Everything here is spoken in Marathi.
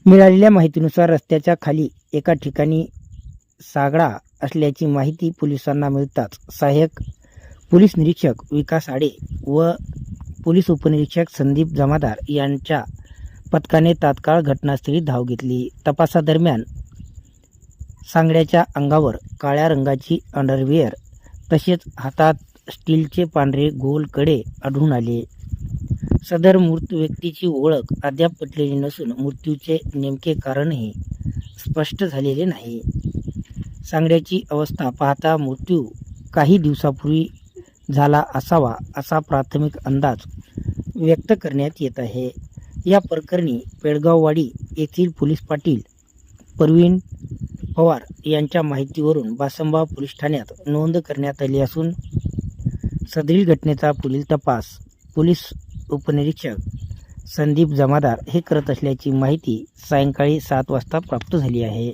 मिळालेल्या माहितीनुसार रस्त्याच्या खाली एका ठिकाणी सागडा असल्याची माहिती पोलिसांना मिळताच सहाय्यक पोलीस निरीक्षक विकास आडे व पोलीस उपनिरीक्षक संदीप जमादार यांच्या पथकाने तात्काळ घटनास्थळी धाव घेतली. तपासादरम्यान सांगड्याच्या अंगावर काळ्या रंगाची अंडरवेअर तसेच हातात स्टीलचे पांढरे गोल कडे आढळून आले. सदर मृत व्यक्तीची ओळख अद्याप पटलेली नसून मृत्यूचे नेमके कारणही स्पष्ट झालेले नाही. सांगड्याची अवस्था पाहता मृत्यू काही दिवसापूर्वी झाला असावा असा प्राथमिक अंदाज व्यक्त करण्यात येत आहे. या प्रकरणी पेडगाववाडी येथील पोलीस पाटील प्रवीण पवार यांच्या माहितीवरून बासंबा पोलीस ठाण्यात नोंद करण्यात आली असून सदरील घटनेचा पुढील तपास पोलीस उपनिरीक्षक संदीप जमादार हे करत असल्याची माहिती सायंकाळी 7 वाजता प्राप्त झाली आहे.